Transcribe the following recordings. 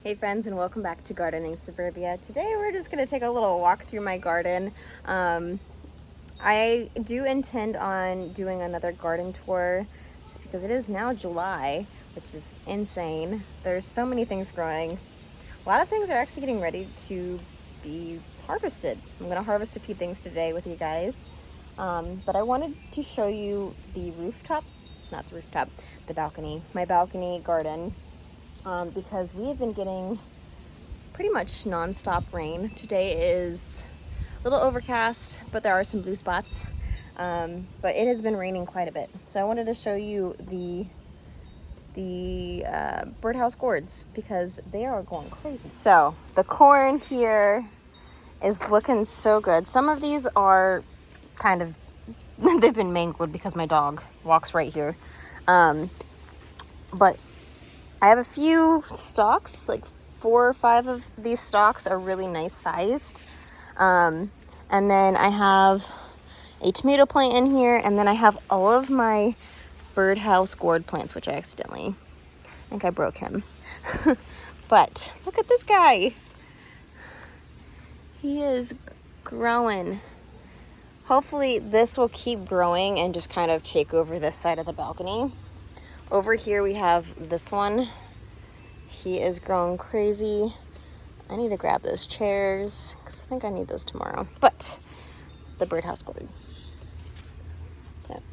Hey friends, and welcome back to Gardening Suburbia. Today we're just going to take a little walk through my garden. I do intend on doing another garden tour just because it is now July, which is insane. There's so many things growing. A lot of things are actually getting ready to be harvested. I'm going to harvest a few things today with you guys. But I wanted to show you the balcony, my balcony garden. Because we have been getting pretty much non-stop rain. Today is a little overcast, but there are some blue spots. But it has been raining quite a bit. So I wanted to show you the birdhouse gourds because they are going crazy. So the corn here is looking so good. Some of these are kind of, they've been mangled because my dog walks right here. But I have a few stalks, like 4 or 5 of these stalks are really nice sized. And then I have a tomato plant in here, and then I have all of my birdhouse gourd plants, which I think I broke him. But look at this guy. He is growing. Hopefully this will keep growing and just kind of take over this side of the balcony. Over here we have this one. He is growing crazy. I need to grab those chairs because I think I need those tomorrow. But the birdhouse gourd. Yep.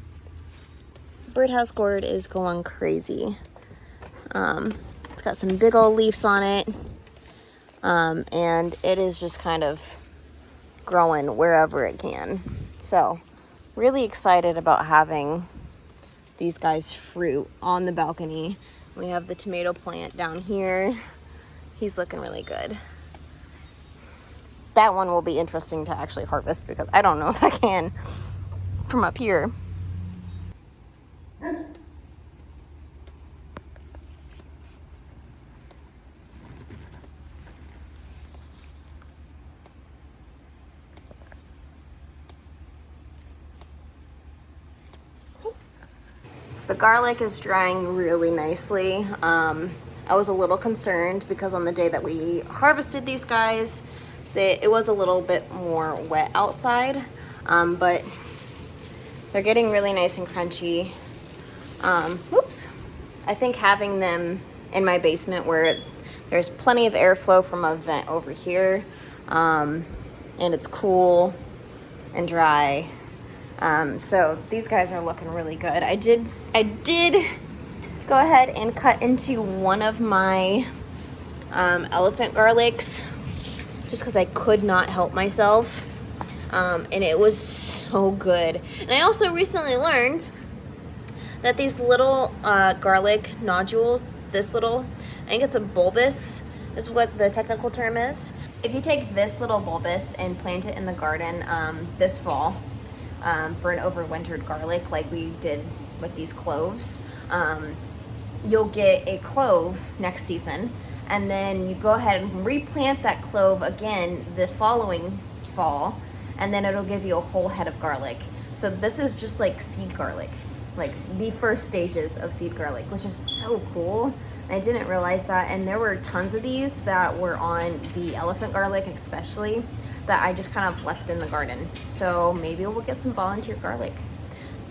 Birdhouse gourd is going crazy. It's got some big old leaves on it. And it is just kind of growing wherever it can. So really excited about having these guys fruit on the balcony. We have the tomato plant down here. He's looking really good. That one will be interesting to actually harvest because I don't know if I can from up here. The garlic is drying really nicely. I was a little concerned because on the day that we harvested these guys, it was a little bit more wet outside, but they're getting really nice and crunchy. I think having them in my basement where there's plenty of airflow from a vent over here, and it's cool and dry. So these guys are looking really good. I did go ahead and cut into one of my elephant garlics just because I could not help myself. And it was so good. And I also recently learned that these little garlic nodules, I think it's a bulbous is what the technical term is. If you take this little bulbous and plant it in the garden this fall, for an overwintered garlic like we did with these cloves, you'll get a clove next season, and then you go ahead and replant that clove again the following fall, and then it'll give you a whole head of garlic. So this is just like seed garlic, like the first stages of seed garlic, which is so cool. I didn't realize that, and there were tons of these that were on the elephant garlic especially that I just kind of left in the garden. So maybe we'll get some volunteer garlic.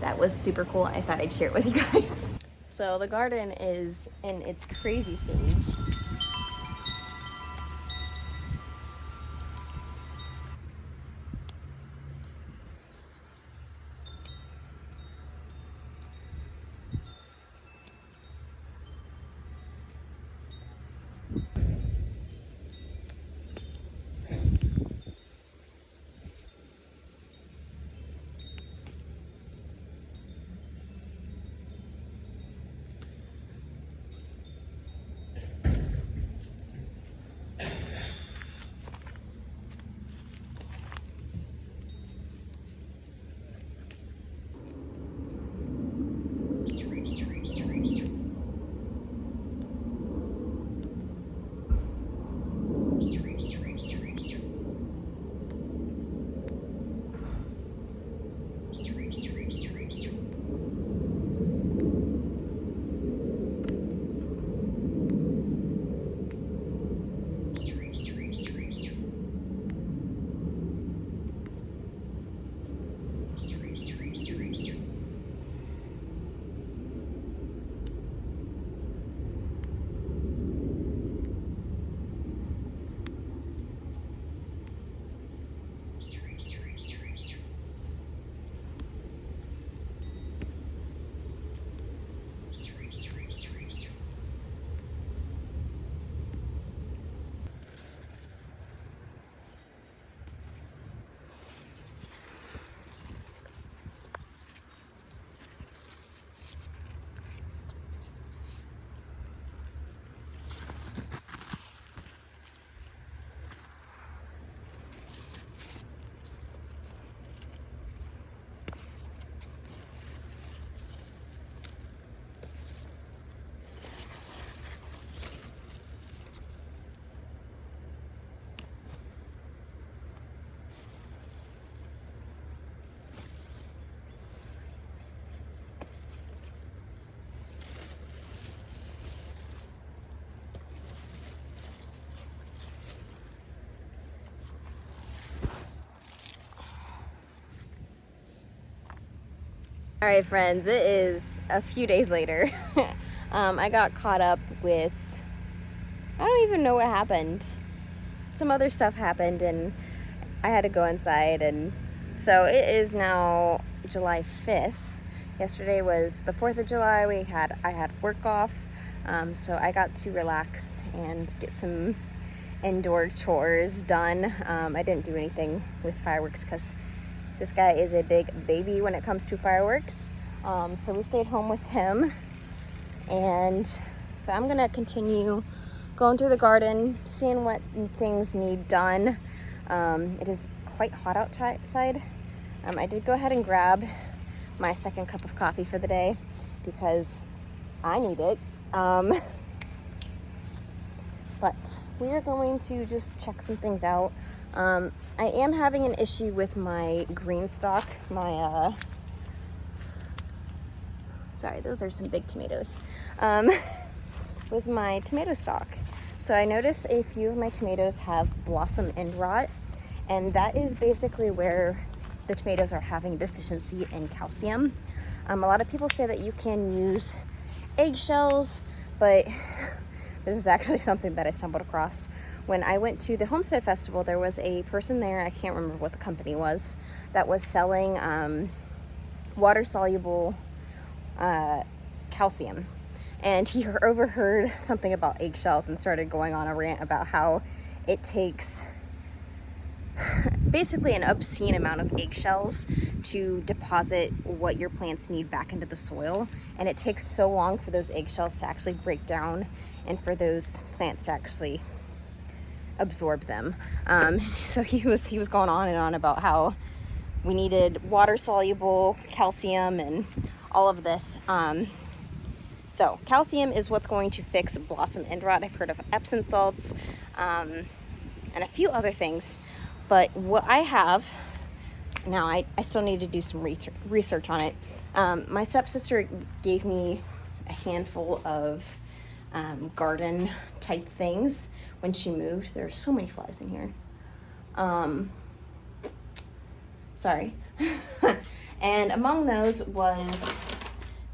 That was super cool. I thought I'd share it with you guys. So the garden is in its crazy stage. All right, friends, it is a few days later. I got caught up with, I don't even know what happened. Some other stuff happened and I had to go inside, and so it is now July 5th. Yesterday was the 4th of July. I had work off, so I got to relax and get some indoor chores done. I didn't do anything with fireworks because this guy is a big baby when it comes to fireworks. So we stayed home with him, and so I'm gonna continue going through the garden, seeing what things need done. It is quite hot outside. I did go ahead and grab my second cup of coffee for the day because I need it. But we are going to just check some things out. I am having an issue with my Greenstalk, sorry, those are some big tomatoes, with my tomato stalk. So I noticed a few of my tomatoes have blossom end rot, and that is basically where the tomatoes are having deficiency in calcium. A lot of people say that you can use eggshells, but this is actually something that I stumbled across. When I went to the Homestead Festival, there was a person there, I can't remember what the company was, that was selling water-soluble calcium. And he overheard something about eggshells and started going on a rant about how it takes basically an obscene amount of eggshells to deposit what your plants need back into the soil, and it takes so long for those eggshells to actually break down and for those plants to actually absorb them. So he was going on and on about how we needed water soluble calcium and all of this. So calcium is what's going to fix blossom end rot. I've heard of Epsom salts and a few other things. But what I have, now I still need to do some research on it. My stepsister gave me a handful of garden type things when she moved. There are so many flies in here. Sorry. And among those was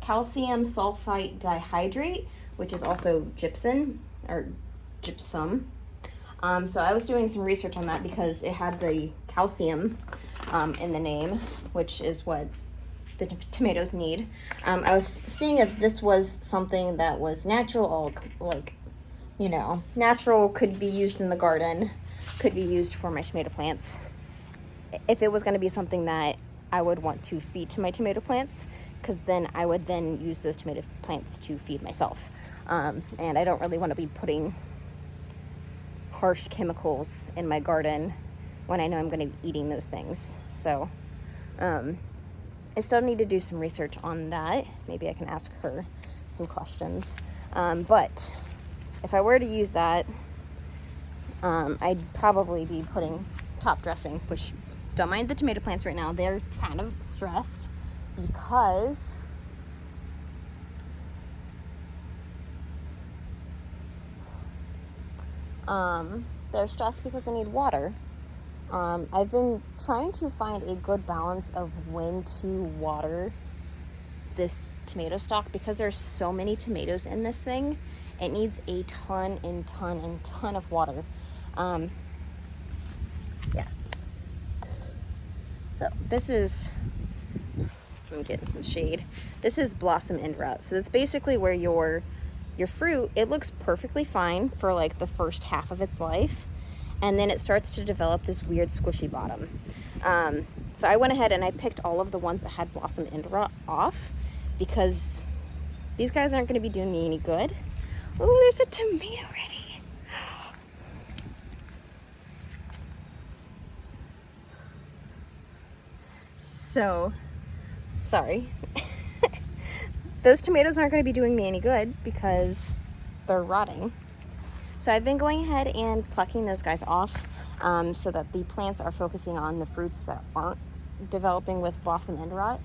calcium sulfite dihydrate, which is also gypsum. So I was doing some research on that because it had the calcium in the name, which is what the tomatoes need. I was seeing if this was something that was natural, like, you know, natural, could be used in the garden, could be used for my tomato plants. If it was going to be something that I would want to feed to my tomato plants, because then I would then use those tomato plants to feed myself. And I don't really want to be putting harsh chemicals in my garden when I know I'm going to be eating those things. So I still need to do some research on that. Maybe I can ask her some questions. But if I were to use that, I'd probably be putting top dressing, which don't mind the tomato plants right now. They're kind of stressed because they need water. I've been trying to find a good balance of when to water this tomato stalk because there's so many tomatoes in this thing. It needs a ton of water. Yeah. So this is, I'm getting some shade. This is blossom end rot. So that's basically where your fruit, it looks perfectly fine for like the first half of its life, and then it starts to develop this weird squishy bottom. So I went ahead and I picked all of the ones that had blossom end rot off because these guys aren't going to be doing me any good. Oh, there's a tomato ready. So, sorry. Those tomatoes aren't going to be doing me any good because they're rotting. So I've been going ahead and plucking those guys off so that the plants are focusing on the fruits that aren't developing with blossom end rot.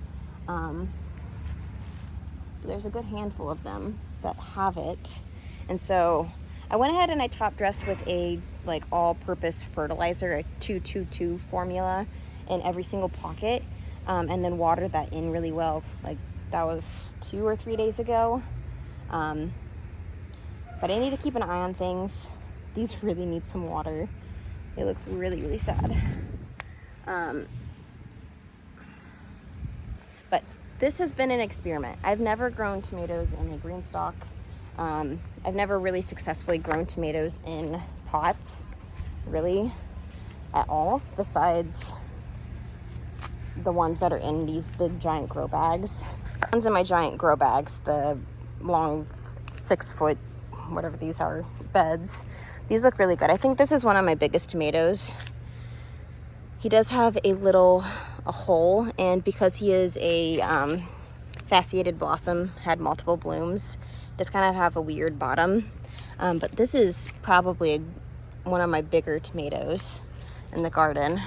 There's a good handful of them that have it. And so I went ahead and I top dressed with a like all-purpose fertilizer, a 2-2-2 formula in every single pocket. and then watered that in really well. Like that was 2 or 3 days ago. But I need to keep an eye on things. These really need some water. They look really, really sad. But this has been an experiment. I've never grown tomatoes in a Greenstalk. I've never really successfully grown tomatoes in pots, really, at all, besides the ones that are in these big giant grow bags. The ones in my giant grow bags, the long 6 foot, whatever these are, beds, these look really good. I think this is one of my biggest tomatoes. He does have a hole, and because he is a fasciated blossom, had multiple blooms, does kind of have a weird bottom. But this is probably one of my bigger tomatoes in the garden.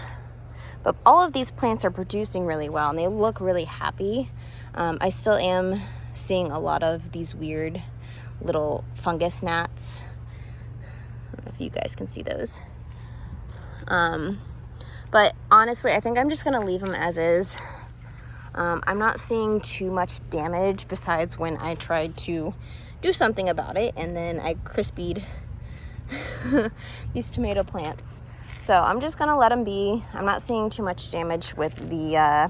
But all of these plants are producing really well, and they look really happy. I still am seeing a lot of these weird little fungus gnats. I don't know if you guys can see those. But honestly, I think I'm just gonna leave them as is. I'm not seeing too much damage besides when I tried to do something about it and then I crispied these tomato plants. So I'm just gonna let them be. I'm not seeing too much damage with the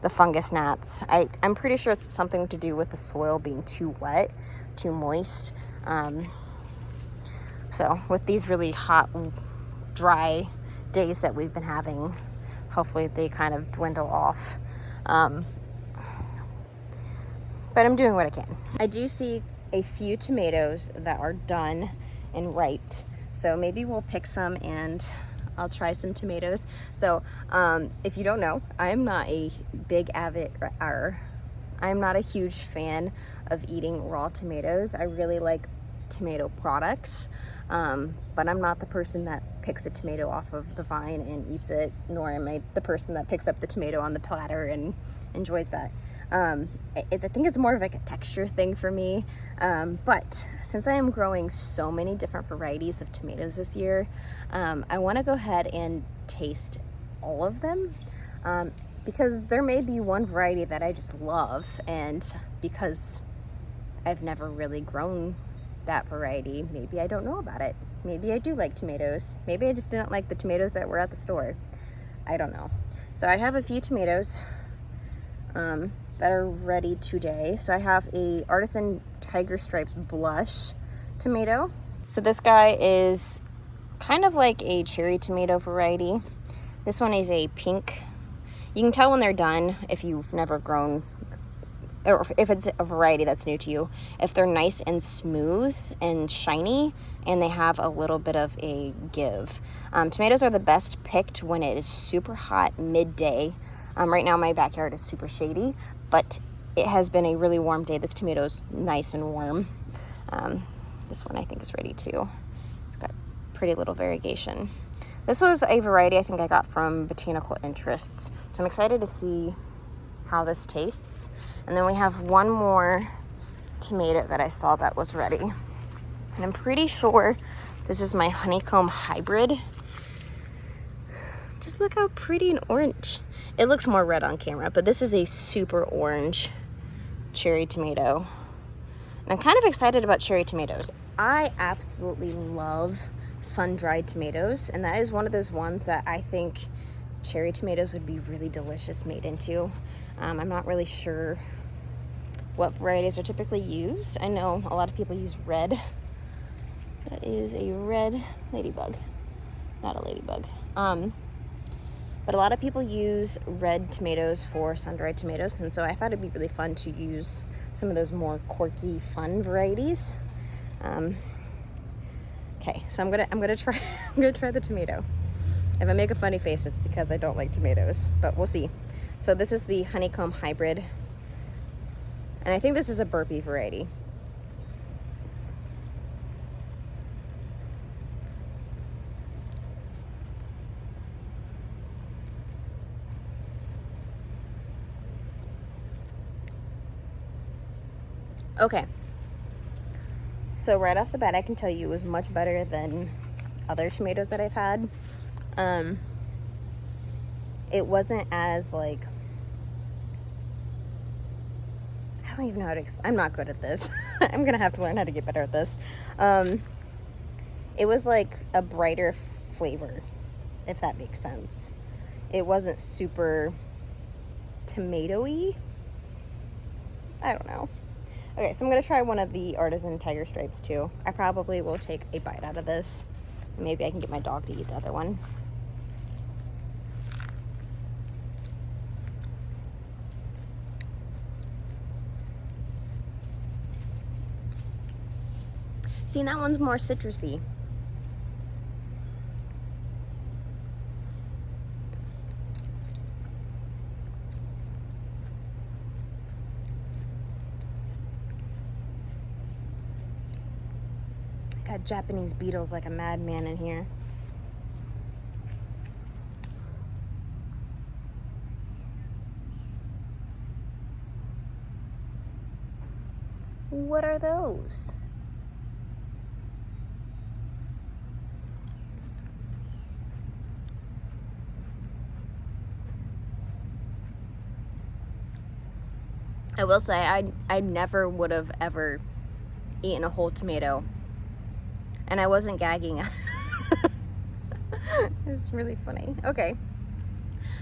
fungus gnats. I'm pretty sure it's something to do with the soil being too wet, too moist. So with these really hot, dry days that we've been having, hopefully they kind of dwindle off. But I'm doing what I can. I do see a few tomatoes that are done and ripe, so maybe we'll pick some and I'll try some tomatoes. So if you don't know, I'm not a I'm not a huge fan of eating raw tomatoes. I really like tomato products, but I'm not the person that picks a tomato off of the vine and eats it, nor am I the person that picks up the tomato on the platter and enjoys that. I think it's more of like a texture thing for me, but since I am growing so many different varieties of tomatoes this year, I want to go ahead and taste all of them, because there may be one variety that I just love, and because I've never really grown that variety, maybe I don't know about it. Maybe I do like tomatoes. Maybe I just didn't like the tomatoes that were at the store. I don't know. So I have a few tomatoes that are ready today. So I have a Artisan Tiger Stripes Blush tomato. So this guy is kind of like a cherry tomato variety. This one is a pink. You can tell when they're done if you've never grown, or if it's a variety that's new to you, if they're nice and smooth and shiny and they have a little bit of a give. Tomatoes are the best picked when it is super hot midday. Right now my backyard is super shady, but it has been a really warm day. This tomato is nice and warm. This one I think is ready too. It's got pretty little variegation. This was a variety I think I got from Botanical Interests, so I'm excited to see how this tastes. And then we have one more tomato that I saw that was ready, and I'm pretty sure this is my honeycomb hybrid. Just look how pretty and orange. It looks more red on camera, but this is a super orange cherry tomato, and I'm kind of excited about cherry tomatoes. I absolutely love sun-dried tomatoes, and that is one of those ones that I think cherry tomatoes would be really delicious made into. I'm not really sure what varieties are typically used. I know a lot of people use red. That is a red ladybug, not a ladybug. But a lot of people use red tomatoes for sun-dried tomatoes, and so I thought it'd be really fun to use some of those more quirky, fun varieties. Okay, so I'm gonna try the tomato. If I make a funny face, it's because I don't like tomatoes, but we'll see. So this is the honeycomb hybrid, and I think this is a burpee variety. Okay, so right off the bat, I can tell you it was much better than other tomatoes that I've had. It wasn't as like don't even know how to explain. I'm not good at this. I'm gonna have to learn how to get better at this. It was like a brighter flavor, if that makes sense. It wasn't super tomatoey. I don't know. Okay, so I'm gonna try one of the artisan tiger stripes too. I probably will take a bite out of this. Maybe I can get my dog to eat the other one. See, that one's more citrusy. Got Japanese beetles like a madman in here. What are those? I will say, I never would have ever eaten a whole tomato. And I wasn't gagging. It's really funny. Okay.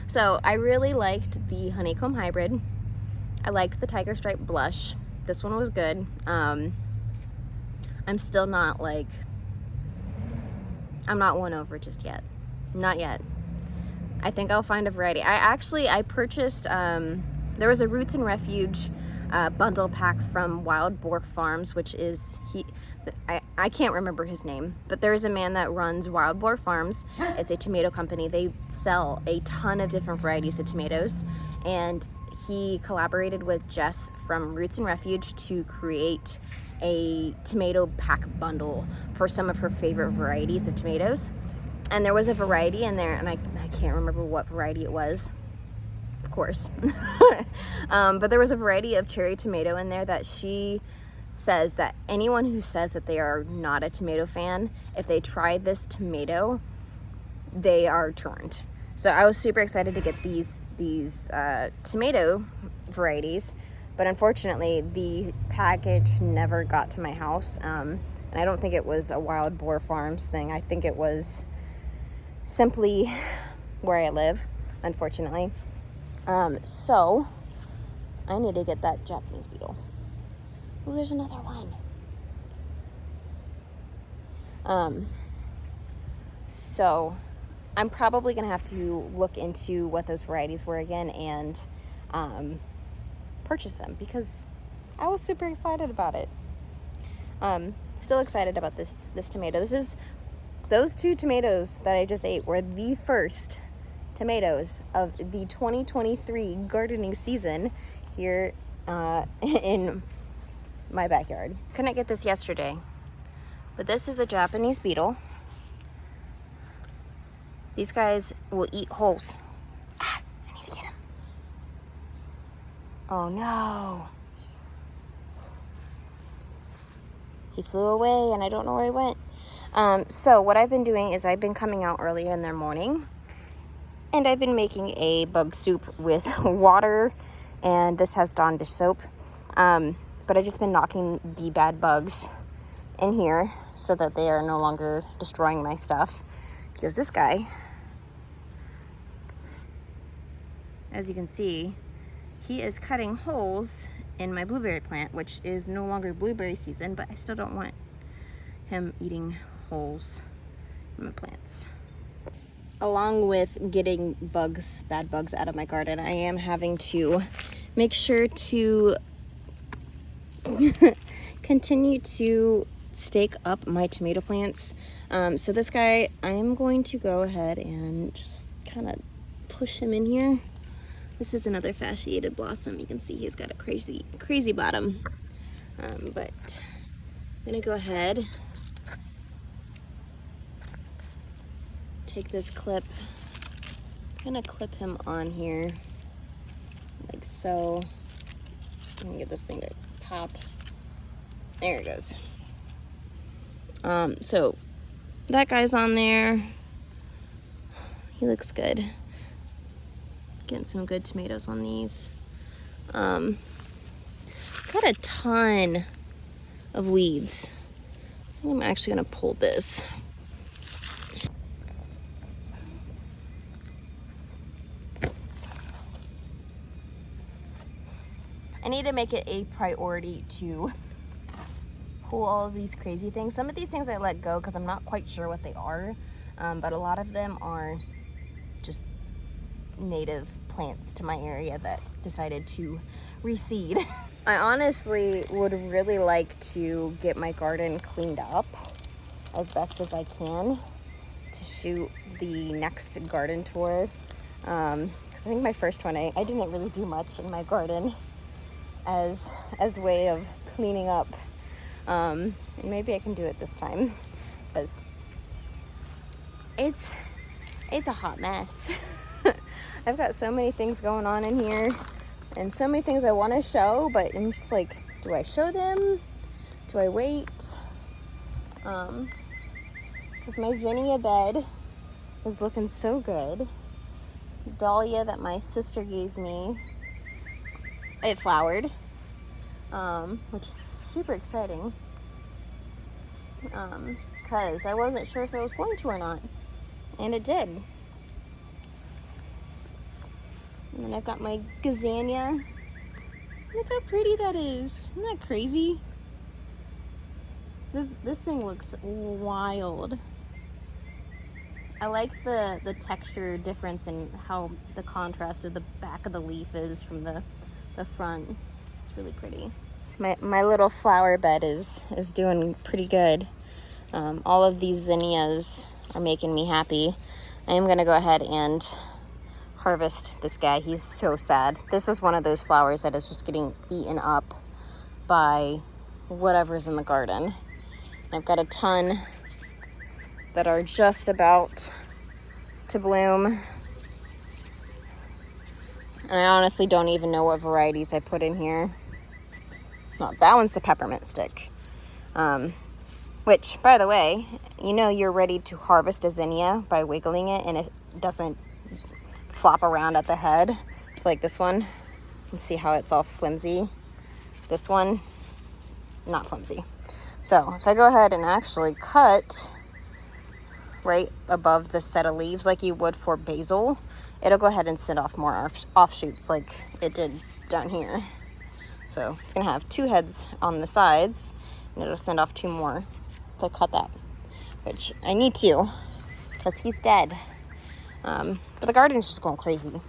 So I really liked the honeycomb hybrid. I liked the tiger stripe blush. This one was good. I'm still not like, I'm not won over just yet. Not yet. I think I'll find a variety. I purchased, there was a Roots and Refuge bundle pack from Wild Boar Farms, which is, I can't remember his name, but there is a man that runs Wild Boar Farms. It's a tomato company. They sell a ton of different varieties of tomatoes, and he collaborated with Jess from Roots and Refuge to create a tomato pack bundle for some of her favorite varieties of tomatoes. And there was a variety in there, and I can't remember what variety it was, of course. But there was a variety of cherry tomato in there that she says that anyone who says that they are not a tomato fan, if they try this tomato, they are turned. So I was super excited to get these tomato varieties, but unfortunately the package never got to my house. And I don't think it was a Wild Boar Farms thing. I think it was simply where I live, unfortunately. So I need to get that Japanese beetle. Oh, there's another one. So I'm probably gonna have to look into what those varieties were again and purchase them, because I was super excited about it. Still excited about this tomato. Those two tomatoes that I just ate were the first tomatoes of the 2023 gardening season here in my backyard. Couldn't get this yesterday, but this is a Japanese beetle. These guys will eat holes. I need to get him. Oh no. He flew away and I don't know where he went. So what I've been doing is I've been coming out earlier in the morning, and I've been making a bug soup with water, and this has Dawn dish soap. But I've just been knocking the bad bugs in here so that they are no longer destroying my stuff. Because this guy, as you can see, he is cutting holes in my blueberry plant, which is no longer blueberry season, but I still don't want him eating holes in my plants. Along with getting bad bugs out of my garden, I am having to make sure to continue to stake up my tomato plants. So this guy, I'm going to go ahead and just kind of push him in here. This is another fasciated blossom. You can see he's got a crazy bottom. But I'm gonna go ahead, take this clip, I'm gonna clip him on here like so. I'm gonna get this thing to pop. There it goes. So that guy's on there. He looks good. Getting some good tomatoes on these. Kind got a ton of weeds. I'm actually gonna pull this. I need to make it a priority to pull all of these crazy things. Some of these things I let go because I'm not quite sure what they are, but a lot of them are just native plants to my area that decided to reseed. I honestly would really like to get my garden cleaned up as best as I can to shoot the next garden tour. Because I think my first one, I didn't really do much in my garden as way of cleaning up. And maybe I can do it this time, because it's a hot mess. I've got so many things going on in here and so many things I want to show, but I'm just like, do I show them? Do I wait? Because my zinnia bed is looking so good. Dahlia that my sister gave me, it flowered, which is super exciting, because I wasn't sure if it was going to or not, and it did. And then I've got my gazania. Look how pretty that is. Isn't that crazy? This thing looks wild. I like the texture difference and how the contrast of the back of the leaf is from the front. It's really pretty. My little flower bed is doing pretty good. All of these zinnias are making me happy. I am gonna go ahead and harvest this guy. He's so sad. This is one of those flowers that is just getting eaten up by whatever's in the garden. I've got a ton that are just about to bloom. And I honestly don't even know what varieties I put in here. No, that one's the peppermint stick. Which, by the way, you know you're ready to harvest a zinnia by wiggling it and it doesn't flop around at the head. It's like this one. You can see how it's all flimsy. This one, not flimsy. So if I go ahead and actually cut right above the set of leaves like you would for basil, it'll go ahead and send off more offshoots like it did down here. So it's gonna have 2 heads on the sides and it'll send off 2 more if I cut that, which I need to because he's dead. But the garden's just going crazy.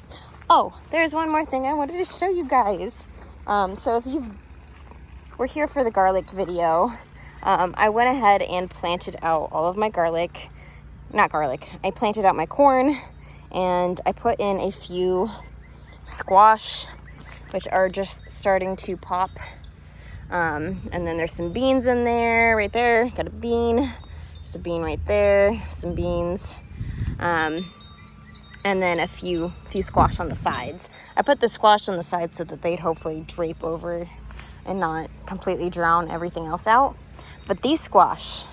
Oh, there's one more thing I wanted to show you guys. So if you were here for the garlic video, I went ahead and planted out all of my garlic. Not garlic. I planted out my corn and I put in a few squash, which are just starting to pop. And then there's some beans in there, right there. Got a bean. There's a bean right there. Some beans. And then a few squash on the sides. I put the squash on the sides so that they'd hopefully drape over and not completely drown everything else out. But these squash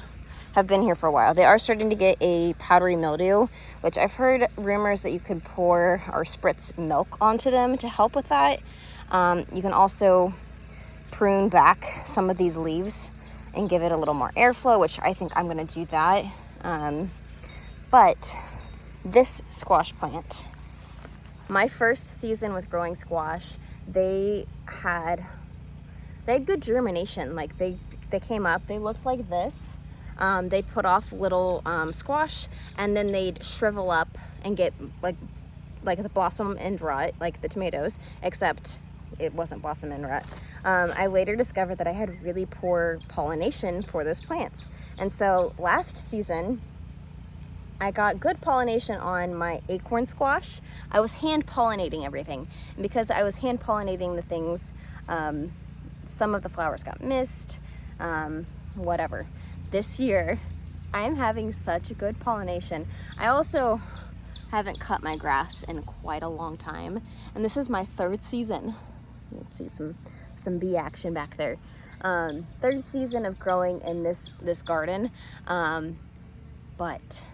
have been here for a while. They are starting to get a powdery mildew, which I've heard rumors that you could pour or spritz milk onto them to help with that. You can also prune back some of these leaves and give it a little more airflow, which I think I'm gonna do that. But this squash plant, my first season with growing squash, they had good germination. Like they came up, they looked like this. They put off little squash and then they'd shrivel up and get like the blossom end rot, like the tomatoes, except it wasn't blossom end rot. I later discovered that I had really poor pollination for those plants. And so last season, I got good pollination on my acorn squash. I was hand pollinating everything. And because I was hand pollinating the things, some of the flowers got missed, whatever. This year, I'm having such good pollination. I also haven't cut my grass in quite a long time. And this is my 3rd season. You can see some bee action back there. 3rd season of growing in this garden. But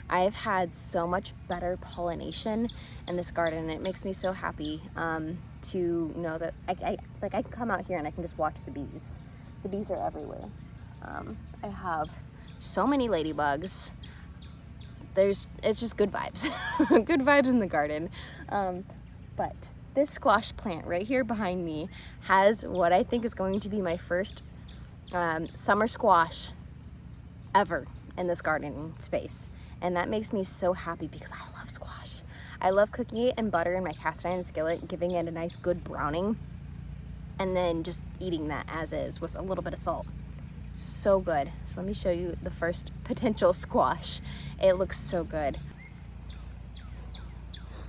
I've had so much better pollination in this garden and it makes me so happy to know that I can come out here and I can just watch the bees. The bees are everywhere. I have so many ladybugs. It's just good vibes. Good vibes in the garden. But this squash plant right here behind me has what I think is going to be my first summer squash ever in this gardening space. And that makes me so happy because I love squash. I love cooking it in butter in my cast iron skillet, giving it a nice good browning, and then just eating that as is with a little bit of salt. So good. So let me show you the first potential squash. It looks so good.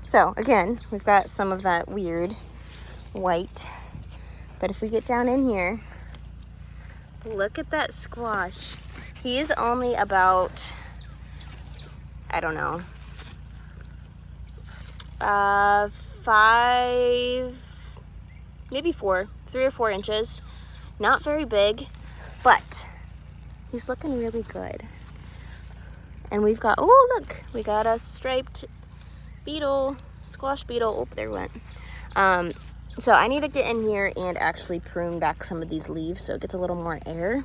So again, we've got some of that weird white, but if we get down in here, look at that squash. He is only about, I don't know, 3 or 4 inches. Not very big, but he's looking really good. And we've got, oh look, we got a striped beetle, squash beetle. Oh, there it went. So I need to get in here and actually prune back some of these leaves so it gets a little more air.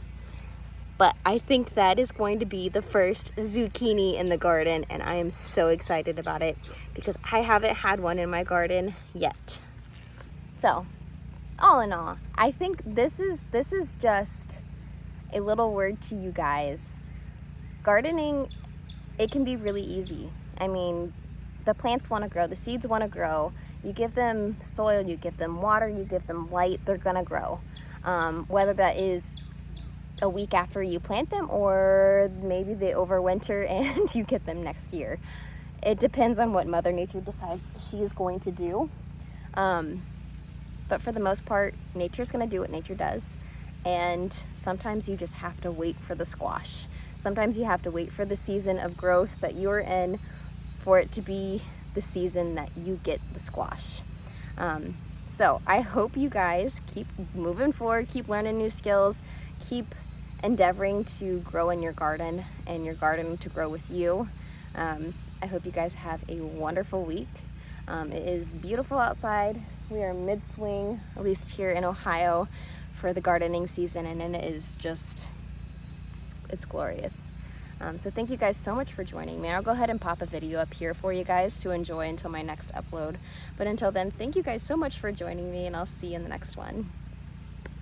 But I think that is going to be the first zucchini in the garden, and I am so excited about it because I haven't had one in my garden yet. So, all in all, I think this is just a little word to you guys. Gardening, it can be really easy. I mean, the plants want to grow, the seeds want to grow. You give them soil, you give them water, you give them light, they're gonna grow. Whether that is a week after you plant them or maybe they overwinter and you get them next year. It depends on what Mother Nature decides she is going to do. But for the most part, nature's gonna do what nature does. And sometimes you just have to wait for the squash. Sometimes you have to wait for the season of growth that you're in for it to be the season that you get the squash. So I hope you guys keep moving forward, keep learning new skills, keep endeavoring to grow in your garden and your garden to grow with you. I hope you guys have a wonderful week. It is beautiful outside. We are mid-swing, at least here in Ohio, for the gardening season, and it is just, it's glorious. So thank you guys so much for joining me. I'll go ahead and pop a video up here for you guys to enjoy until my next upload. But until then, thank you guys so much for joining me, and I'll see you in the next one.